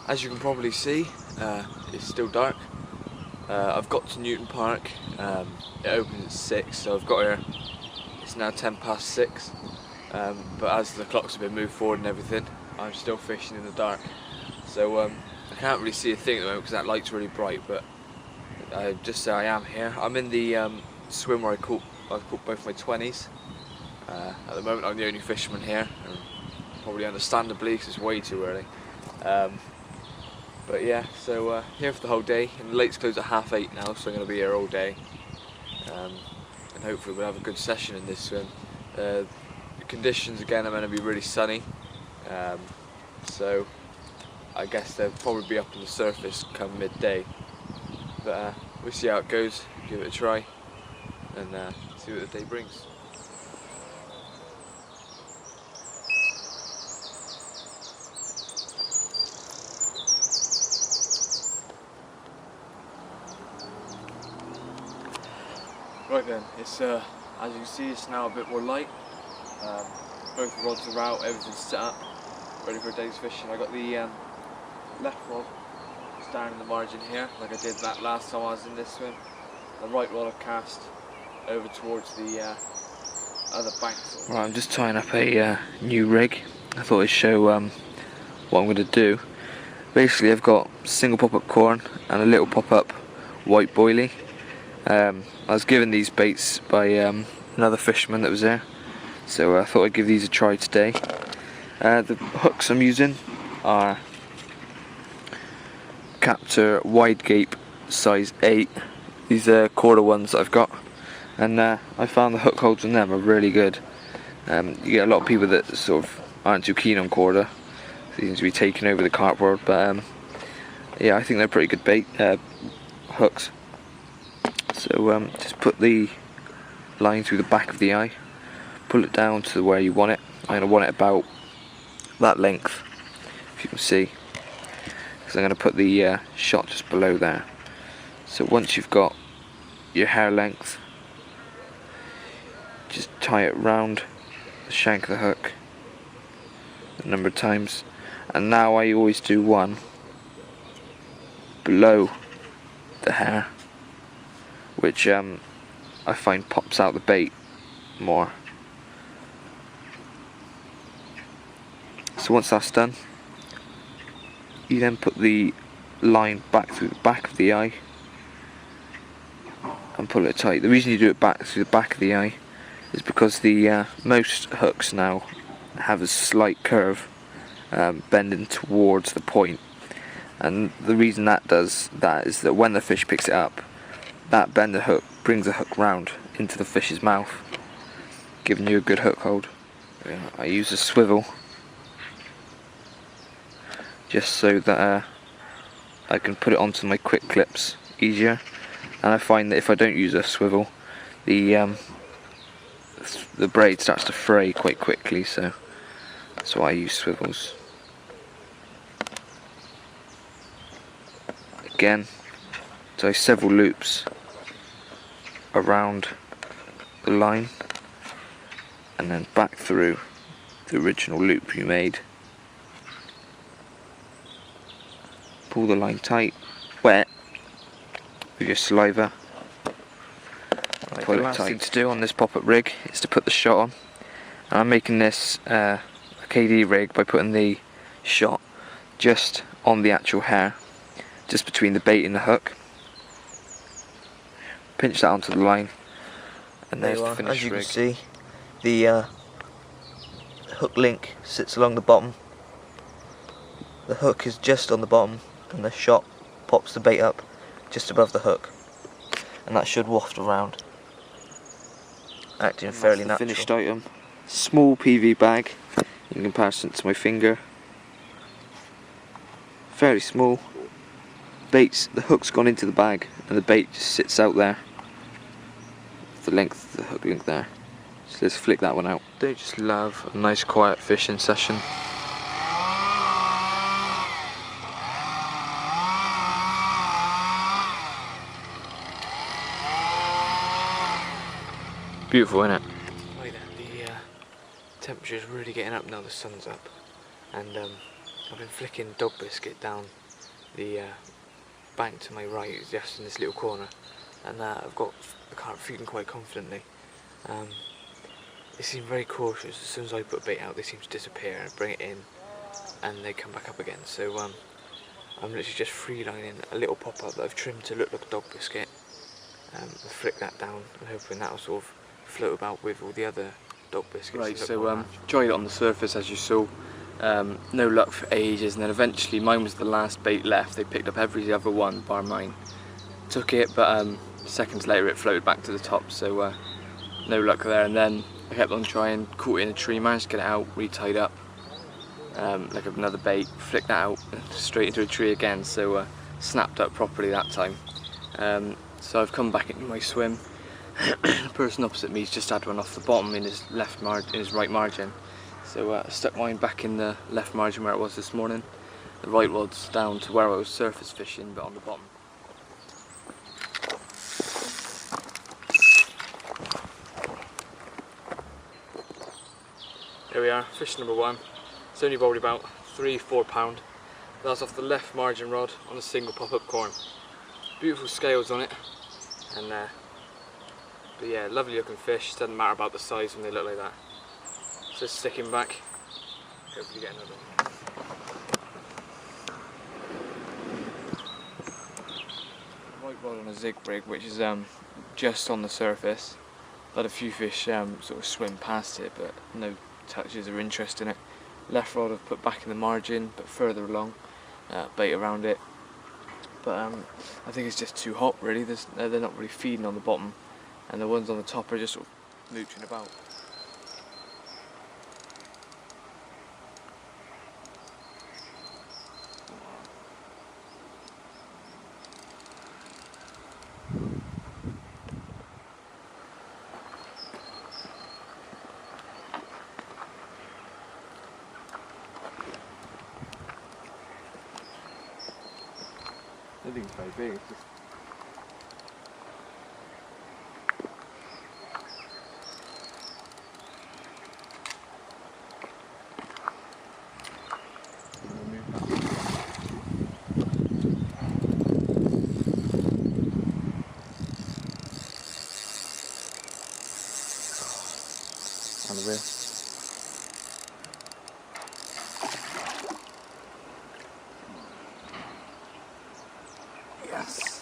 As you can probably see, it's still dark. I've got to Newton Park. It opens at 6, so I've got here. It's now 6:10. But as the clocks have been moved forward and everything, I'm still fishing in the dark. So I can't really see a thing at the moment because that light's really bright. But I just say I am here. I'm in the swim where I caught both my 20s. At the moment, I'm the only fisherman here, and probably understandably because it's way too early. But yeah, so here for the whole day, and the lake's closed at 8:30 now, so I'm going to be here all day, and hopefully we'll have a good session in this swim. The conditions again are going to be really sunny, so I guess they'll probably be up on the surface come midday, but we'll see how it goes, give it a try, and see what the day brings. Right then, it's as you can see, it's now a bit more light. Both rods are out, everything's set up, ready for a day's fishing. I got the left rod down in the margin here, like I did that last time I was in this swim. The right rod I've cast over towards the other bank. Right, I'm just tying up a new rig. I thought I'd show what I'm going to do. Basically, I've got single pop-up corn and a little pop-up white boilie. I was given these baits by another fisherman that was there, so I thought I'd give these a try today. The hooks I'm using are Captor wide gape size 8. These are quarter ones that I've got, and I found the hook holds on them are really good. You get a lot of people that sort of aren't too keen on quarter, seems to be taking over the carp world, but yeah, I think they're pretty good bait hooks. So just put the line through the back of the eye, pull it down to where you want it. I'm going to want it about that length, if you can see, because I'm going to put the shot just below there. So once you've got your hair length, just tie it round the shank of the hook a number of times, and now I always do one below the hair, which I find pops out the bait more. So once that's done, you then put the line back through the back of the eye and pull it tight. The reason you do it back through the back of the eye is because the most hooks now have a slight curve bending towards the point, and the reason that does that is that when the fish picks it up, that bended hook brings the hook round into the fish's mouth, giving you a good hook hold. I use a swivel just so that I can put it onto my quick clips easier, and I find that if I don't use a swivel, the braid starts to fray quite quickly, so that's why I use swivels. Again, tie several loops around the line and then back through the original loop you made. Pull the line tight, wet with your saliva. Pull it tight. The last thing to do on this pop-up rig is to put the shot on. And I'm making this a KD rig by putting the shot just on the actual hair, just between the bait and the hook. Pinch that onto the line, and there's the finished rig. As you can see, the hook link sits along the bottom. The hook is just on the bottom, and the shot pops the bait up just above the hook, and that should waft around, acting fairly natural. Finished item. Small PV bag in comparison to my finger. Fairly small. Baits, the hook's gone into the bag and the bait just sits out there. The length of the hook link there. So let's flick that one out. Don't just love a nice quiet fishing session. Beautiful, isn't it? Right then, the temperature's really getting up now, the sun's up, and I've been flicking dog biscuit down the bank to my right, just in this little corner, and I've got the carp feeding quite confidently. They seem very cautious. As soon as I put bait out, they seem to disappear and bring it in, and they come back up again. So I'm literally just freelining a little pop-up that I've trimmed to look like a dog biscuit. I'll flick that down and hoping that'll sort of float about with all the other dog biscuits. Right, so tried it on the surface as you saw. No luck for ages, and then eventually mine was the last bait left. They picked up every other one bar mine. Took it, but seconds later it floated back to the top, so no luck there. And then I kept on trying, caught it in a tree, managed to get it out, re-tied up like another bait, flicked that out straight into a tree again, so snapped up properly that time. So I've come back into my swim. The person opposite me's just had one off the bottom in his right margin. So I stuck mine back in the left margin where it was this morning. The right rod's down to where I was surface fishing, but on the bottom. Here we are, fish number one. It's only probably about 3-4 pound. That's off the left margin rod on a single pop-up corn. Beautiful scales on it, and but yeah, lovely looking fish. Doesn't matter about the size when they look like that. So sticking back, hopefully get another one. White rod on a zig rig, which is just on the surface. Let a few fish sort of swim past it, but no touches or interest in it. Left rod I've put back in the margin, but further along, bait around it. But I think it's just too hot really. They're not really feeding on the bottom, and the ones on the top are just sort of mooching about. I think it's very big. It's just on the rear. Yes.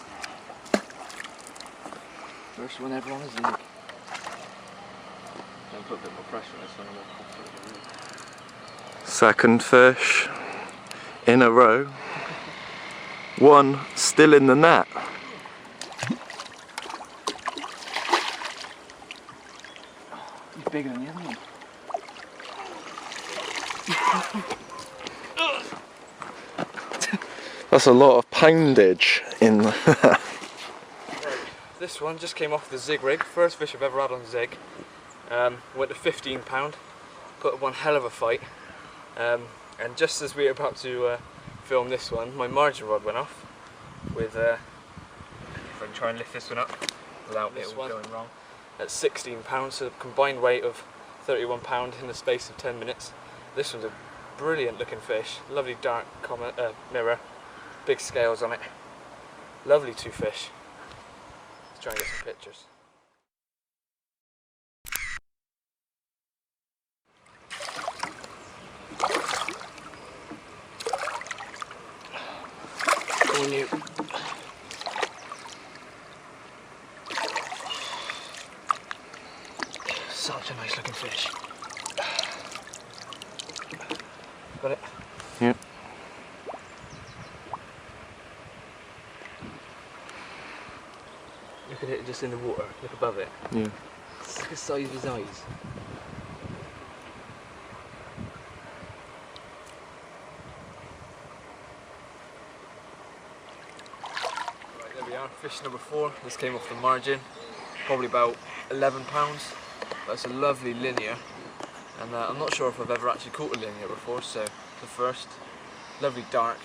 First one ever on a zig. I'll put a bit more pressure on this one, I'm more confident. Second fish in a row. One still in the net. He's bigger than the other one. That's a lot of poundage in Right. This one just came off the zig rig. First fish I've ever had on zig. Went to £15. Put up one hell of a fight. And just as we were about to film this one, my margin rod went off. With if I can try and lift this one up without it all going wrong. At £16, so a combined weight of £31 in the space of 10 minutes. This one's a brilliant looking fish. Lovely dark mirror. Big scales on it. Lovely two fish. Let's try and get some pictures. Go on you. Such a nice looking fish. Got it? Yep. Look at it just in the water, look above it. Yeah. Look at the size of his eyes. Right, there we are, fish number 4. This came off the margin, probably about £11. That's a lovely linear, and I'm not sure if I've ever actually caught a linear before, so the first. Lovely dark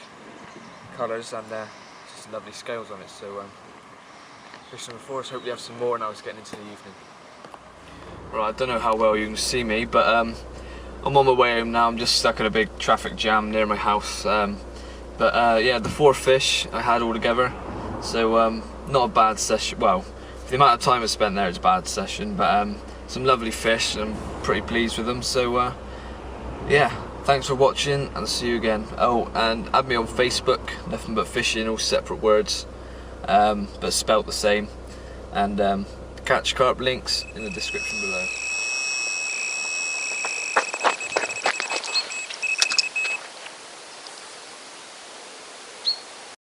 colours and just lovely scales on it, so fish number 4, so hopefully have some more now it's getting into the evening. Right, I don't know how well you can see me, but I'm on my way home now. I'm just stuck in a big traffic jam near my house. Yeah, the 4 fish I had all together. So not a bad session. Well, for the amount of time I spent there, it's a bad session. But some lovely fish, and I'm pretty pleased with them. So yeah, thanks for watching, and I'll see you again. Oh, and add me on Facebook, Nuffinbutfishing, all separate words, but spelt the same. And catch carp links in the description below.